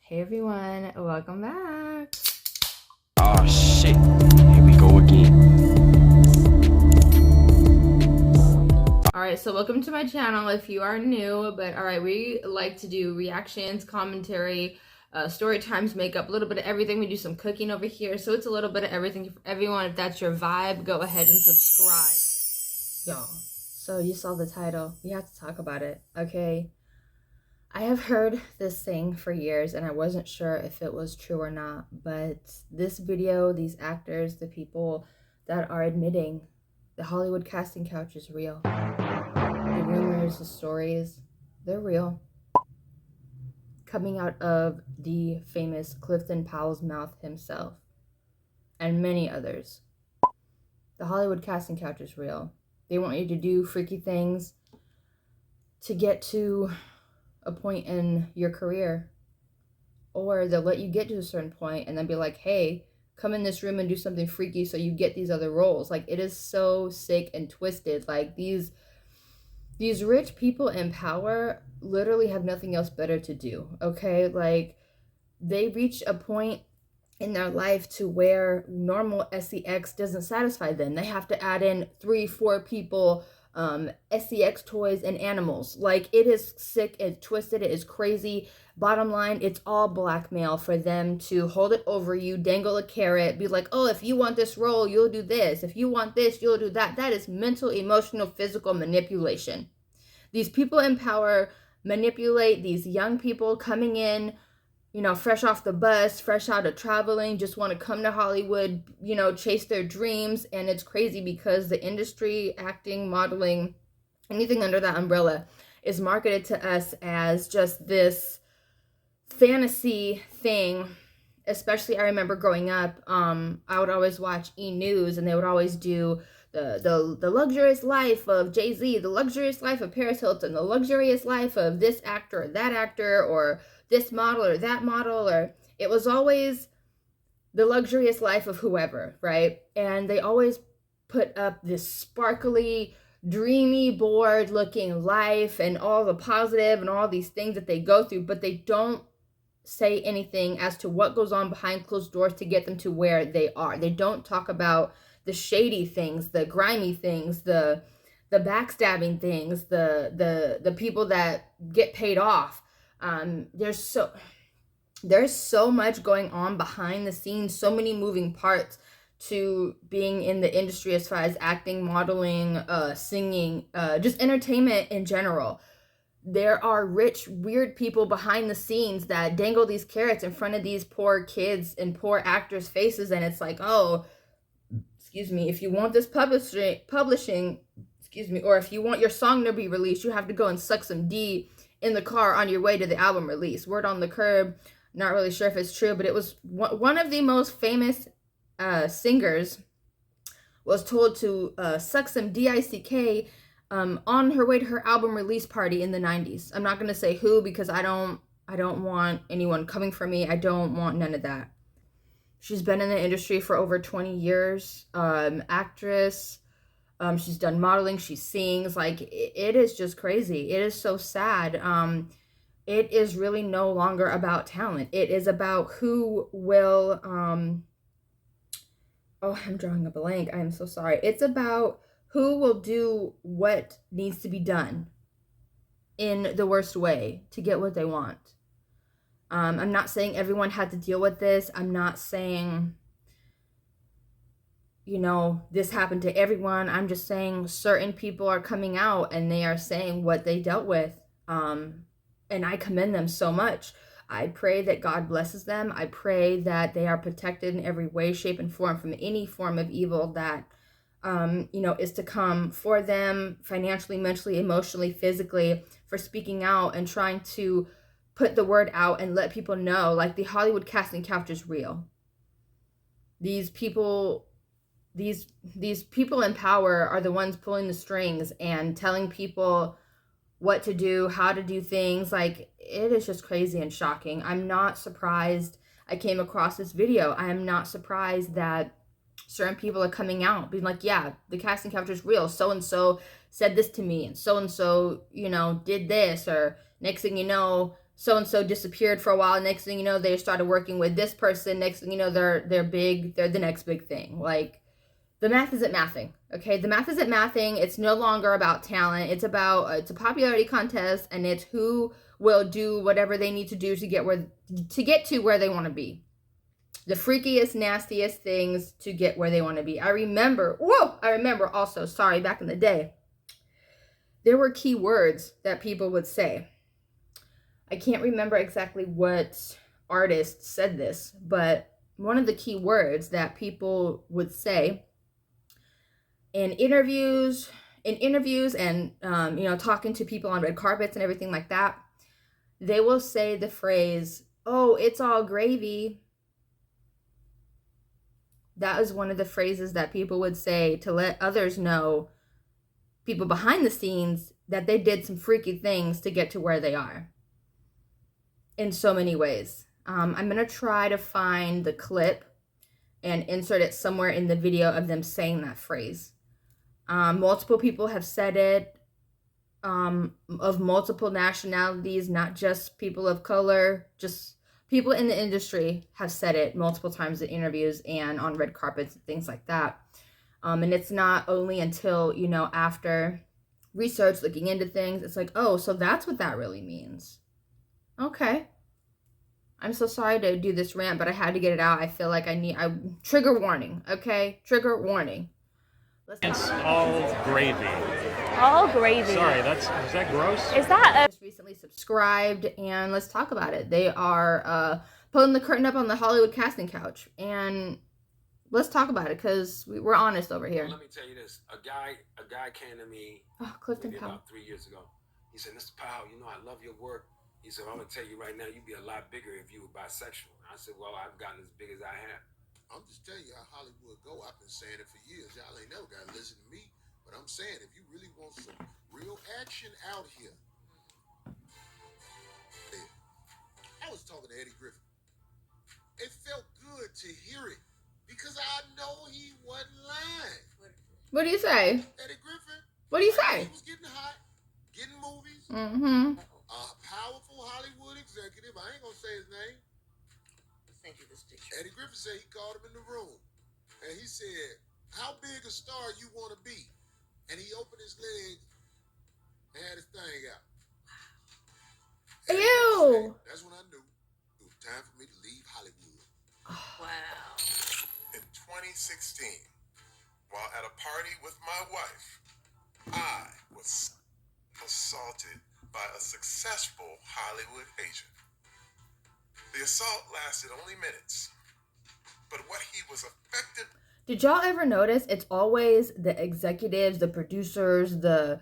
Hey everyone, welcome back. Oh shit, here we go again. Alright, so welcome to my channel if you are new, but alright, we like to do reactions, commentary, story times, makeup, a little bit of everything. We do some cooking over here, so it's a little bit of everything for everyone. If that's your vibe, go ahead and subscribe. Y'all, so you saw the title, we have to talk about it, okay? I have heard this thing for years and I wasn't sure if it was true or not, but this video, these actors, the people that are admitting the Hollywood casting couch is real. The rumors, the stories, they're real. Coming out of the famous Clifton Powell's mouth himself and many others. The Hollywood casting couch is real. They want you to do freaky things to get to a point in your career, or they'll let you get to a certain point and then be like, hey, come in this room and do something freaky so you get these other roles. Like, it is so sick and twisted. Like, these rich people in power literally have nothing else better to do, okay? Like, they reach a point in their life to where normal sex doesn't satisfy them. They have to add in 3-4 people, sex toys, and animals. Like, it is sick and twisted. It is crazy. Bottom line, it's all blackmail for them to hold it over you, dangle a carrot, be like, oh, if you want this role, you'll do this. If you want this, you'll do that. That is mental, emotional, physical manipulation. These people in power manipulate these young people coming in, you know, fresh off the bus, fresh out of traveling, just want to come to Hollywood, you know, chase their dreams. And it's crazy because the industry, acting, modeling, anything under that umbrella is marketed to us as just this fantasy thing. Especially, I remember growing up, I would always watch E! News, and they would always do the luxurious life of Jay-Z, the luxurious life of Paris Hilton, the luxurious life of this actor or that actor, or this model or that model, or it was always the luxurious life of whoever, right? And they always put up this sparkly, dreamy board looking life and all the positive and all these things that they go through, but they don't say anything as to what goes on behind closed doors to get them to where they are. They don't talk about the shady things, the grimy things, the backstabbing things, the people that get paid off. There's so much going on behind the scenes, so many moving parts to being in the industry as far as acting, modeling, singing, just entertainment in general. There are rich, weird people behind the scenes that dangle these carrots in front of these poor kids and poor actors' faces, and it's like, oh, excuse me, if you want this publishing, excuse me, or if you want your song to be released, you have to go and suck some D in the car on your way to the album release. Word on the curb, not really sure if it's true, but it was one of the most famous singers was told to suck some D-I-C-K on her way to her album release party in the 90s. I'm not going to say who because I don't want anyone coming for me. I don't want none of that. She's been in the industry for over 20 years, actress. She's done modeling, she sings. Like, it is just crazy. It is so sad. It is really no longer about talent. It is about who will, oh, I'm drawing a blank. I am so sorry. It's about who will do what needs to be done in the worst way to get what they want. I'm not saying everyone had to deal with this. I'm not saying, you know, this happened to everyone. I'm just saying certain people are coming out and they are saying what they dealt with. And I commend them so much. I pray that God blesses them. I pray that they are protected in every way, shape, and form from any form of evil that, you know, is to come for them financially, mentally, emotionally, physically, for speaking out and trying to put the word out and let people know, like, the Hollywood casting couch is real. These people in power are the ones pulling the strings and telling people what to do, how to do things. Like, it is just crazy and shocking. I'm not surprised I came across this video. I am not surprised that certain people are coming out being like, yeah, the casting couch is real. So-and-so said this to me, and so-and-so, you know, did this, or next thing you know, so-and-so disappeared for a while. Next thing you know, they started working with this person. Next thing you know, they're big. They're the next big thing. Like, the math isn't mathing, okay? The math isn't mathing. It's no longer about talent. It's about, it's a popularity contest, and it's who will do whatever they need to do to get to where they want to be. The freakiest, nastiest things to get where they want to be. I remember also, sorry, back in the day, there were key words that people would say. I can't remember exactly what artist said this, but one of the key words that people would say in interviews and talking to people on red carpets and everything like that, they will say the phrase, "Oh, it's all gravy." That is one of the phrases that people would say to let others know, people behind the scenes, that they did some freaky things to get to where they are. In so many ways. I'm going to try to find the clip and insert it somewhere in the video of them saying that phrase. Multiple people have said it, of multiple nationalities, not just people of color, just people in the industry have said it multiple times in interviews and on red carpets and things like that. And it's not only until, after research, looking into things, it's like, oh, so that's what that really means. Okay. I'm so sorry to do this rant, but I had to get it out. I feel like trigger warning, okay? Trigger warning. It's all gravy. All gravy. Sorry, is that gross? Is that Just recently subscribed, and let's talk about it. They are pulling the curtain up on the Hollywood casting couch, and let's talk about it, because we're honest over here. Well, let me tell you this. A guy came to me Clifton Powell. about 3 years ago. He said, "Mr. Powell, I love your work." He said, "I'm going to tell you right now, you'd be a lot bigger if you were bisexual." I said, "Well, I've gotten as big as I have." I'm just telling you how Hollywood go. I've been saying it for years. Y'all ain't never got to listen to me. But I'm saying, if you really want some real action out here. I was talking to Eddie Griffin. It felt good to hear it because I know he wasn't lying. What do you say? Eddie Griffin. What do you say? He was getting hot, getting movies. Mm-hmm. A powerful Hollywood executive. I ain't going to say his name. Send you this picture. Eddie Griffin said he called him in the room. And he said, "How big a star you want to be?" And he opened his legs and had his thing out. Ew. That's when I knew it was time for me to leave Hollywood. Wow. In 2016, while at a party with my wife, I was assaulted by a successful Hollywood agent. The assault lasted only minutes, but what he was effective. Did y'all ever notice it's always the executives, the producers, the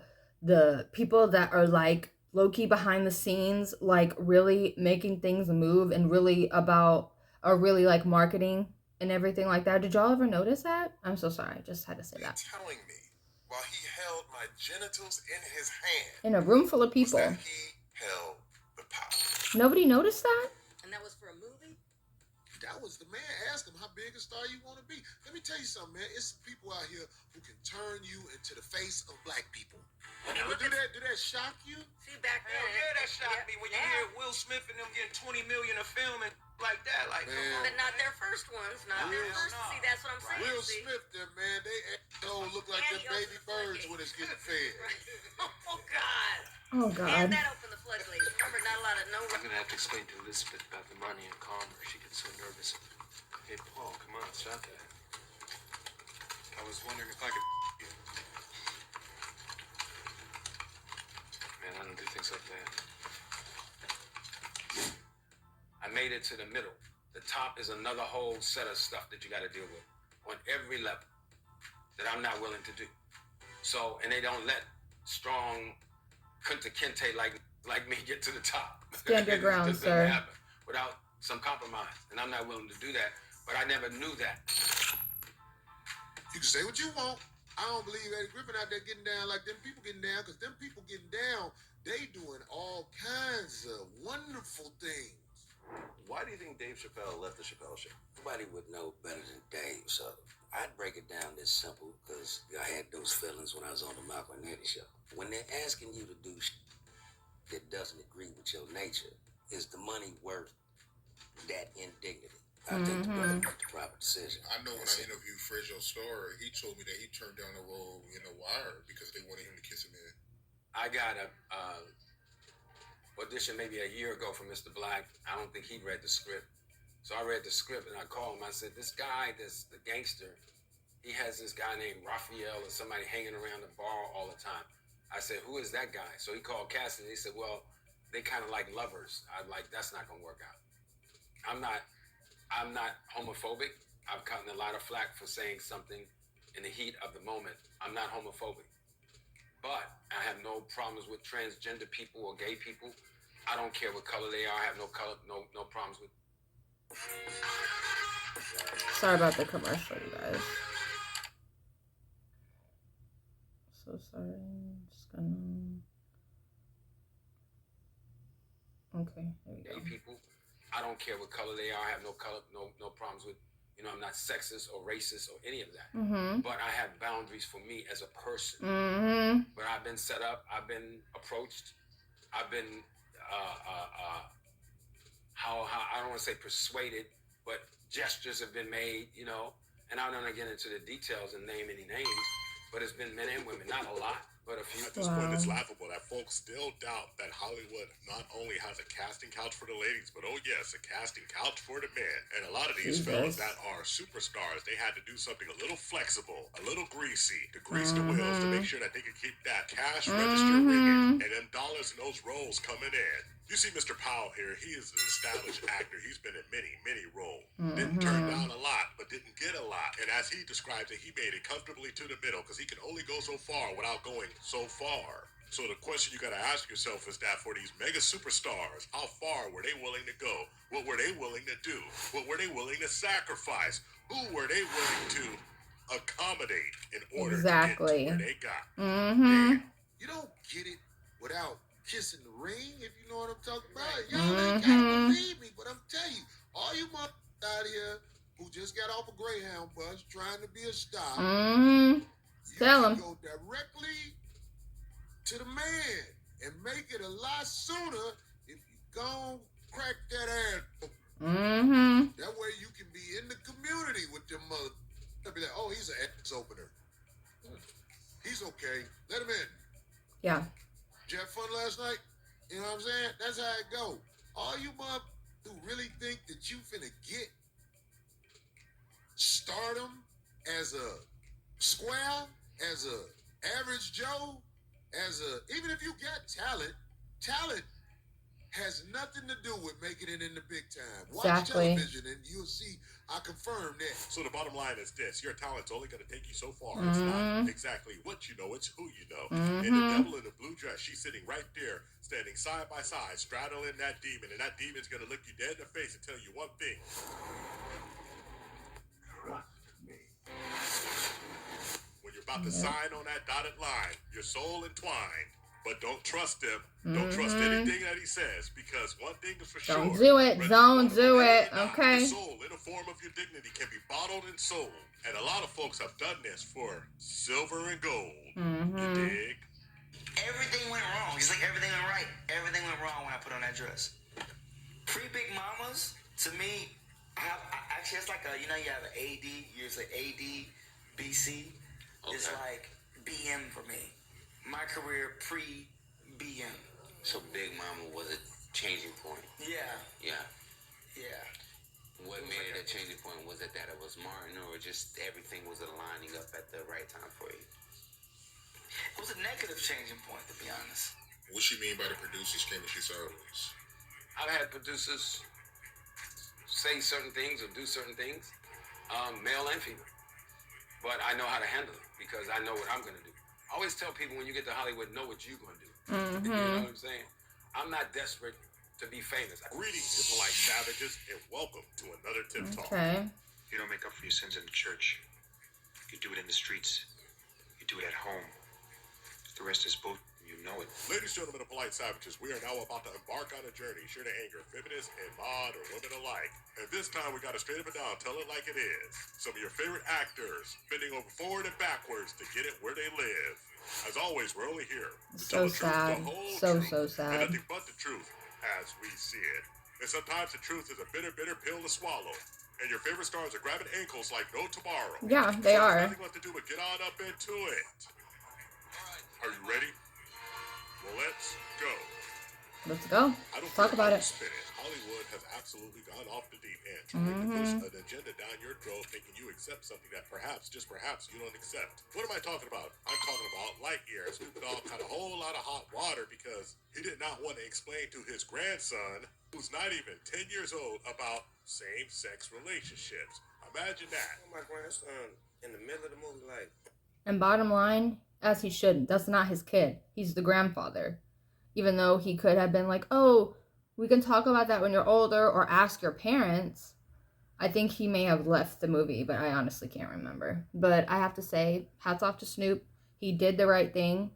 people that are like low-key behind the scenes, like really making things move and really like marketing and everything like that? Did y'all ever notice that? I'm so sorry. Just had to say that. Telling me while he held my genitals in his hand. In a room full of people. That he held the power. Nobody noticed that? And that was for a movie? That was the man. Ask him how big a star you want to be. Let me tell you something, man. It's some people out here who can turn you into the face of black people. But do that shock you? See, back then. Hell yeah, that shocked me when you hear Will Smith and them getting $20 million a film and like that. Like, Man. But not their first ones. Not their first. no. See, that's what I'm saying. Will see? Smith, them man, they don't look like And them he baby opened the birds floodgates. when it's getting fed. Oh, God. Oh, And God. that opened the floodgates. Remember, not a lot of I'm gonna have to explain to Elizabeth about the money and calm her. She gets so nervous. Hey, Paul, come on, stop that. I was wondering if I could. Man, I don't do things like that. I made it to the middle. The top is another whole set of stuff that you got to deal with on every level that I'm not willing to do. So, and they don't let strong Kunta Kinte like me get to the top. Stand your ground, It just sir. doesn't happen without some compromise, and I'm not willing to do that. But I never knew that. You can say what you want. I don't believe Eddie Griffin out there getting down like them people getting down, because them people getting down, they doing all kinds of wonderful things. Why do you think Dave Chappelle left the Chappelle Show? Nobody would know better than Dave, so I'd break it down this simple, because I had those feelings when I was on the Malcolm and Eddie show. When they're asking you to do that doesn't agree with your nature, is the money worth that indignity? I think the proper decision. I know when I interviewed Fredjo Starr, he told me that he turned down the role in The Wire because they wanted him to kiss him in. I got a audition maybe a year ago from Mr. Black. I don't think he read the script. So I read the script and I called him. I said, this guy, the gangster, he has this guy named Raphael or somebody hanging around the bar all the time. I said, who is that guy? So he called Cassidy. He said, well, they kind of like lovers. I'm like, that's not going to work out. I'm not homophobic. I've gotten a lot of flack for saying something in the heat of the moment. I'm not homophobic. But I have no problems with transgender people or gay people. I don't care what color they are. I have no problems with. Sorry about the commercial, you guys. So sorry. I'm just gonna. Okay, there we go. Gay people. I don't care what color they are. I have no problems with. You know, I'm not sexist or racist or any of that. But I have boundaries for me as a person. But I've been set up. I've been approached. I've been how I don't want to say persuaded, but gestures have been made. You know, and I don't want to get into the details and name any names. But it's been men and women, not a lot, but a few. At this point, it's laughable that folks still doubt that Hollywood not only has a casting couch for the ladies, but oh yes, a casting couch for the men. And a lot of these fellas that are superstars, they had to do something a little flexible, a little greasy, to grease the wheels to make sure that they could keep that cash register ringing and them dollars and those rolls coming in. You see Mr. Powell here, he is an established actor. He's been in many, many roles. Didn't turn down a lot, but didn't get a lot. And as he describes it, he made it comfortably to the middle because he can only go so far without going so far. So the question you got to ask yourself is that for these mega superstars, how far were they willing to go? What were they willing to do? What were they willing to sacrifice? Who were they willing to accommodate in order to get to where they got? You don't get it without kissing the ring, if you know what I'm talking about. Y'all ain't gotta believe me, but I'm telling you, all you motherfuckers out here who just got off a Greyhound bus trying to be a star, you can go directly to the man and make it a lot sooner if you gon' crack that ass. That way you can be in the community with them mother. They'll be like, oh, he's an ass opener. He's okay. Let him in. Yeah. Did you have fun last night? You know what I'm saying? That's how it go. All you motherfuckers who really think that you finna get stardom as a square, as a average Joe, even if you got talent has nothing to do with making it in the big time. Watch television and you'll see I confirm that. So the bottom line is this: your talent's only going to take you so far. It's not exactly what you know, it's who you know. And the devil in the blue dress, she's sitting right there, standing side by side, straddling that demon, and that demon's going to look you dead in the face and tell you one thing. Trust me. When you're about to sign on that dotted line, your soul entwined. But don't trust him. Don't trust anything that he says, because one thing is for sure. Don't do it. Don't do it. Okay. The soul in the form of your dignity can be bottled and sold. And a lot of folks have done this for silver and gold. You dig? Everything went wrong. It's like everything went right. Everything went wrong when I put on that dress. Pre-Big Mamas, to me, actually, it's like you have an AD. You're like AD, BC. Okay. It's like BM for me. My career pre-BM. So Big Mama was a changing point. Yeah. What made it a changing point? Was it that it was Martin, or just everything was aligning up at the right time for you? It was a negative changing point, to be honest. What you mean by the producers came at you sideways? I've had producers say certain things or do certain things, male and female. But I know how to handle it because I know what I'm going to do. I always tell people when you get to Hollywood, know what you're going to do. You know what I'm saying? I'm not desperate to be famous. Greetings, you polite savages, and welcome to another Tip Talk. You don't make up for your sins in the church. You do it in the streets. You do it at home. The rest is both. You know it. Ladies and gentlemen of polite savages, we are now about to embark on a journey sure to anger feminists and mod or women alike. And this time we got to straight up and down tell it like it is. Some of your favorite actors bending over forward and backwards to get it where they live. As always, we're only here to tell the truth, the whole truth, so sad. and nothing but the truth. as we see it. And sometimes the truth is a bitter, bitter pill to swallow. And your favorite stars are grabbing ankles like no tomorrow. Yeah, they so are. There's nothing left to do but get on up into it. Are you ready? Well, let's go. Let's go. Let's talk about it. Hollywood has absolutely gone off the deep end, trying to push an agenda down your throat, thinking you accept something that perhaps, just perhaps, you don't accept. What am I talking about? I'm talking about Lightyear. Snoop Dogg had a whole lot of hot water because he did not want to explain to his grandson, who's not even 10 years old, about same-sex relationships. Imagine that. My grandson in the middle of the movie, like. And bottom line, as he should, that's not his kid. He's the grandfather. Even though he could have been like, oh, we can talk about that when you're older or ask your parents. I think he may have left the movie, but I honestly can't remember. But I have to say, hats off to Snoop. He did the right thing.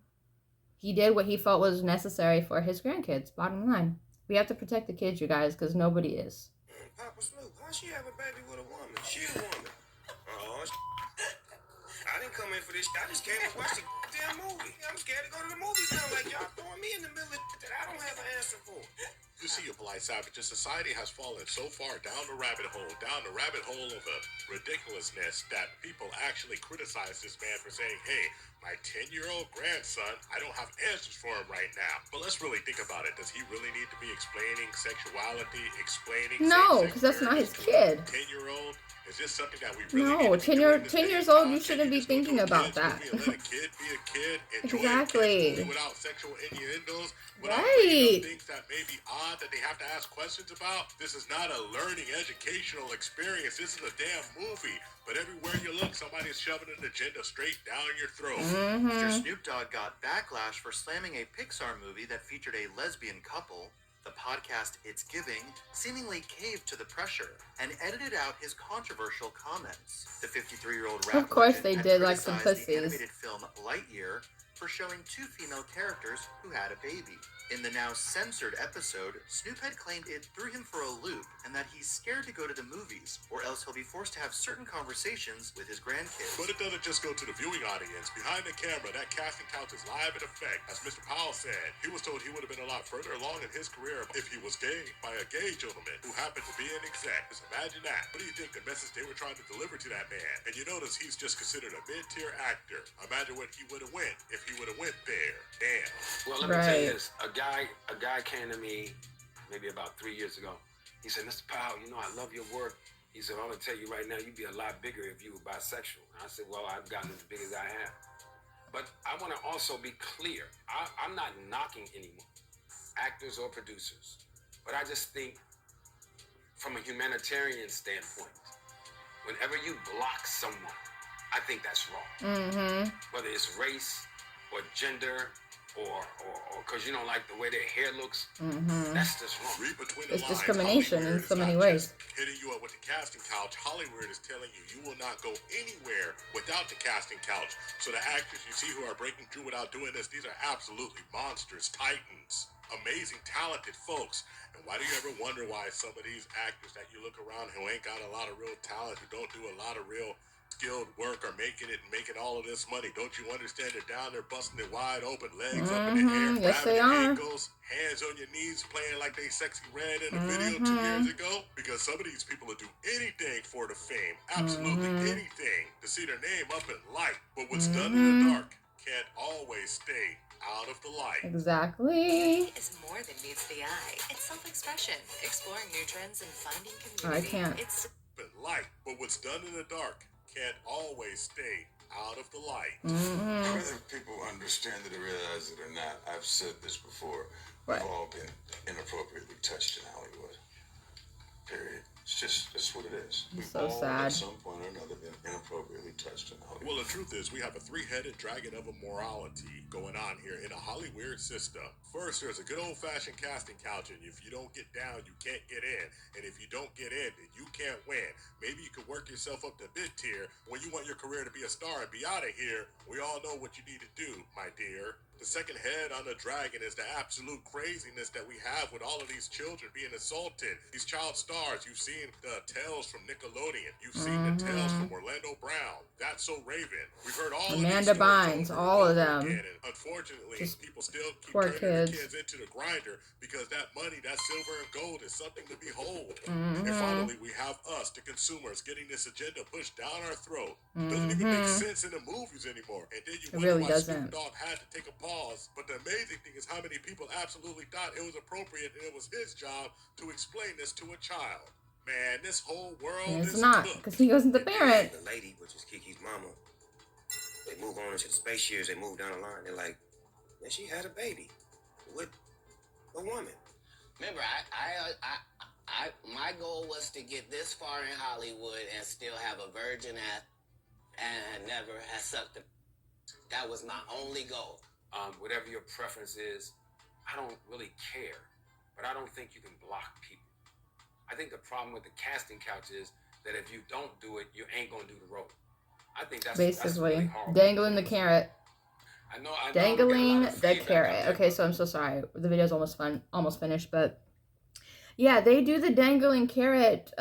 He did what he felt was necessary for his grandkids, bottom line. We have to protect the kids, you guys, because nobody is. Papa Snoop, how she have a baby with a woman? She a woman. Oh, I didn't come in for this. I just came to watch the damn movie. I'm scared to go to the movies now. Like, y'all throwing me in the middle of that I don't have an answer for. You see, you polite savages, society has fallen so far down the rabbit hole of a ridiculousness that people actually criticize this man for saying, hey, my 10-year-old grandson, I don't have answers for him right now. But let's really think about it. Does he really need to be explaining sexuality, No, because that's not his kid. 10-year-old? Is this something that we really No, 10 years old, you shouldn't be thinking about that. Let a kid be a kid. Exactly. Without sexual innuendos. Right. Things that may be odd that they have to ask questions about. This is not a learning, educational experience. This is a damn movie. But everywhere you look, somebody's shoving an agenda straight down your throat. Mr. Snoop Dogg got backlash for slamming a Pixar movie that featured a lesbian couple. The podcast It's Giving seemingly caved to the pressure and edited out his controversial comments. The 53-year-old rapper of course they did, like some pussies. The animated film Lightyear for showing two female characters who had a baby. In the now censored episode, Snoop had claimed it threw him for a loop and that he's scared to go to the movies, or else he'll be forced to have certain conversations with his grandkids. But it doesn't just go to the viewing audience. Behind the camera, that casting couch is live in effect. As Mr. Powell said, he was told he would have been a lot further along in his career if he was gay by a gay gentleman who happened to be an exec. Just imagine that. What do you think the message they were trying to deliver to that man? And you notice he's just considered a mid-tier actor. Imagine what he would have went if he would have went there. Damn. Well, let me tell you this. A guy came to me maybe about 3 years ago. He said, Mr. Powell, you know, I love your work. He said, I'm going to tell you right now, you'd be a lot bigger if you were bisexual. And I said, well, I've gotten as big as I have. But I want to also be clear. I'm not knocking anyone, actors or producers. But I just think from a humanitarian standpoint, whenever you block someone, I think that's wrong. Whether it's race or gender or because you don't like the way their hair looks, that's just wrong. It's discrimination in so many ways. Hitting you up with the casting couch, Hollywood is telling you you will not go anywhere without the casting couch. So the actors you see who are breaking through without doing this, these are absolutely monsters, titans, amazing, talented folks. And why do you ever wonder why some of these actors that you look around who ain't got a lot of real talent, who don't do a lot of real skilled work, are making it and making all of this money? Don't you understand they're down there busting it wide open, legs up in the air, yes, they are. ankles, hands on your knees, playing like they Sexy Red in a video 2 years ago? Because some of these people will do anything for the fame, absolutely anything, to see their name up in light. But what's done in the dark can't always stay out of the light. Exactly. It's more than meets the eye. It's self-expression, exploring new trends and finding community. I can't. It's light, but what's done in the dark can't always stay out of the light. Whether people understand it or realize it or not, I've said this before. We've all been inappropriately touched in Hollywood. Period. It's what it is. We've so all sad. at some point or another been inappropriately touched in Hollywood. Well, the truth is, we have a three-headed dragon of a morality going on here in a Hollywood system. First, there's a good old-fashioned casting couch, and if you don't get down, you can't get in. And if you don't get in, then you can't win. Maybe you could work yourself up to mid-tier when you want your career to be a star and be out of here. We all know what you need to do, my dear. The second head on the dragon is the absolute craziness that we have with all of these children being assaulted. These child stars, you've seen the tales from Nickelodeon. You've seen the tales from Orlando Brown. That's So Raven. We've heard all Amanda of these stories Bynes, over all and of over them. again. And unfortunately, Just people still keep poor turning kids. their kids into the grinder because that money, that silver and gold is something to behold. And finally, we have us, the consumers, getting this agenda pushed down our throat. Doesn't even make sense in the movies anymore. And then you It wonder really why doesn't. Snoop Dogg had to take a pause. But the amazing thing is how many people absolutely thought it was appropriate and it was his job to explain this to a child. Man, this whole world And it's is not, cooked. because he wasn't the parent. The lady, which is Kiki's mama, they move on into the space years. They move down the line. They're like, man, she had a baby with a woman. Remember, my goal was to get this far in Hollywood and still have a virgin ass and never have sucked a. That was my only goal. Whatever your preference is, I don't really care, but I don't think you can block people. I think the problem with the casting couch is that if you don't do it, you ain't gonna do the role. I think that's Basically, really horrible. dangling the carrot. I know we get a Dangling lot of the feedback out carrot. there. Okay, so I'm so sorry. The video's almost finished, but yeah, they do the dangling carrot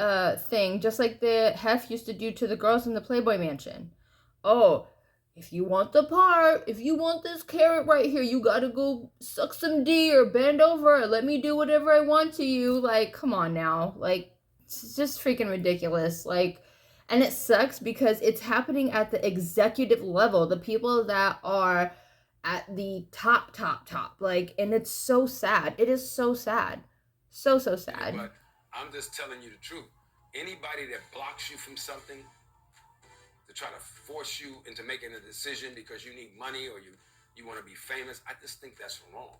thing just like the Hef used to do to the girls in the Playboy Mansion. Oh, if you want the part, if you want this carrot right here, you gotta go suck some D or bend over and let me do whatever I want to you. Like, come on now. Like, it's just freaking ridiculous. Like, and it sucks because it's happening at the executive level. The people that are at the top. Like, and it's so sad. It is so sad. So sad. But I'm just telling you the truth. Anybody that blocks you from something to try to force you into making a decision because you need money or you want to be famous, I just think that's wrong.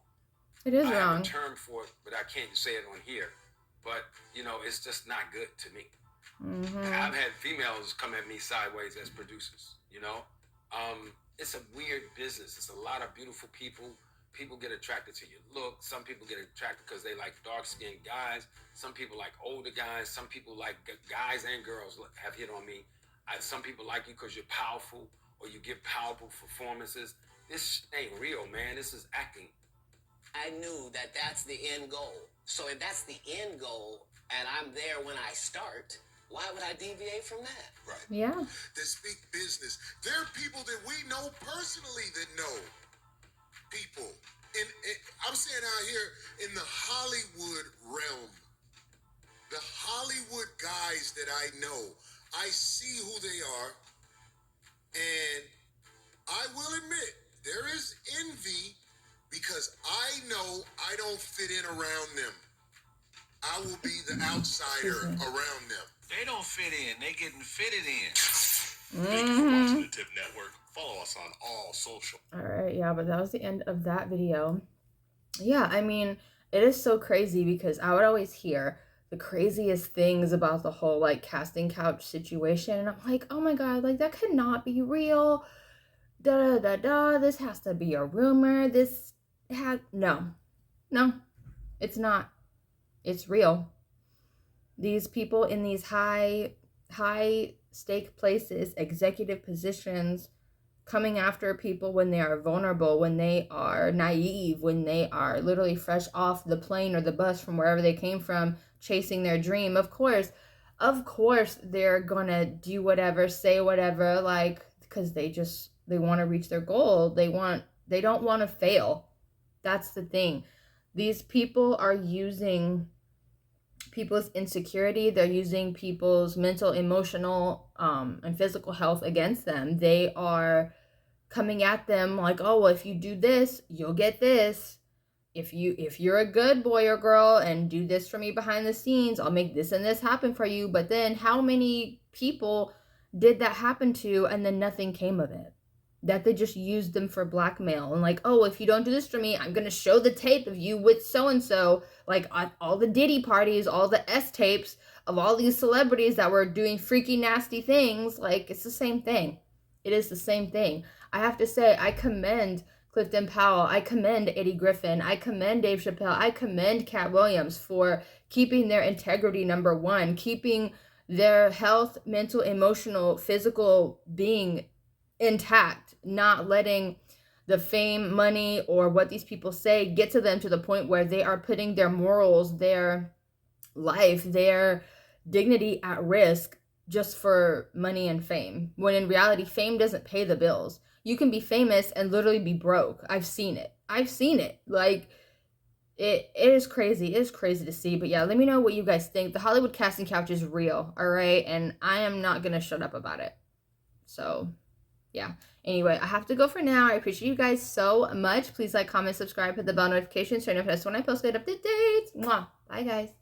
It is I wrong. have a term for it, but I can't say it on here. But, you know, it's just not good to me. I've had females come at me sideways as producers, you know? It's a weird business. It's a lot of beautiful people. People get attracted to your look. Some people get attracted because they like dark-skinned guys. Some people like older guys. Some people like guys and girls have hit on me. Some people like you because you're powerful or you give powerful performances. This ain't real, man. This is acting. I knew that that's the end goal. So if that's the end goal and I'm there when I start, why would I deviate from that? Right. Yeah. That speak business. There are people that we know personally that know people. And I'm saying out here in the Hollywood realm, the Hollywood guys that I know, I see who they are, and I will admit there is envy because I know I don't fit in around them. I will be the outsider around them. They don't fit in. They getting fitted in. Thank you for watching the Tip Network. Follow us on all social. Alright, yeah, but that was the end of that video. Yeah, I mean, it is so crazy because I would always hear the craziest things about the whole, like, casting couch situation. And I'm like, oh my god, like, that could not be real. This has to be a rumor. No, it's not. It's real. These people in these high stake places, executive positions, coming after people when they are vulnerable, when they are naive, when they are literally fresh off the plane or the bus from wherever they came from, chasing their dream. Of course they're gonna do whatever, say whatever, like, because they want to reach their goal. They don't want to fail. That's the thing. These people are using people's insecurity. They're using people's mental, emotional, and physical health against them. They are coming at them like, oh, well, if you do this, you'll get this. If you're a good boy or girl and do this for me behind the scenes, I'll make this and this happen for you. But then how many people did that happen to and then nothing came of it? That they just used them for blackmail and like, oh, if you don't do this for me, I'm going to show the tape of you with so-and-so, like all the Diddy parties, all the S tapes of all these celebrities that were doing freaky, nasty things. Like, it's the same thing. It is the same thing. I have to say, I commend Clifton Powell. I commend Eddie Griffin. I commend Dave Chappelle. I commend Cat Williams for keeping their integrity number one, keeping their health, mental, emotional, physical being intact, not letting the fame, money, or what these people say get to them to the point where they are putting their morals, their life, their dignity at risk just for money and fame. When in reality, fame doesn't pay the bills. You can be famous and literally be broke. I've seen it. Like, it is crazy. It is crazy to see. But yeah, let me know what you guys think. The Hollywood casting couch is real, all right? And I am not going to shut up about it. So, yeah. Anyway, I have to go for now. I appreciate you guys so much. Please like, comment, subscribe, hit the bell notification so you know when I post update updates. Mwah. Bye, guys.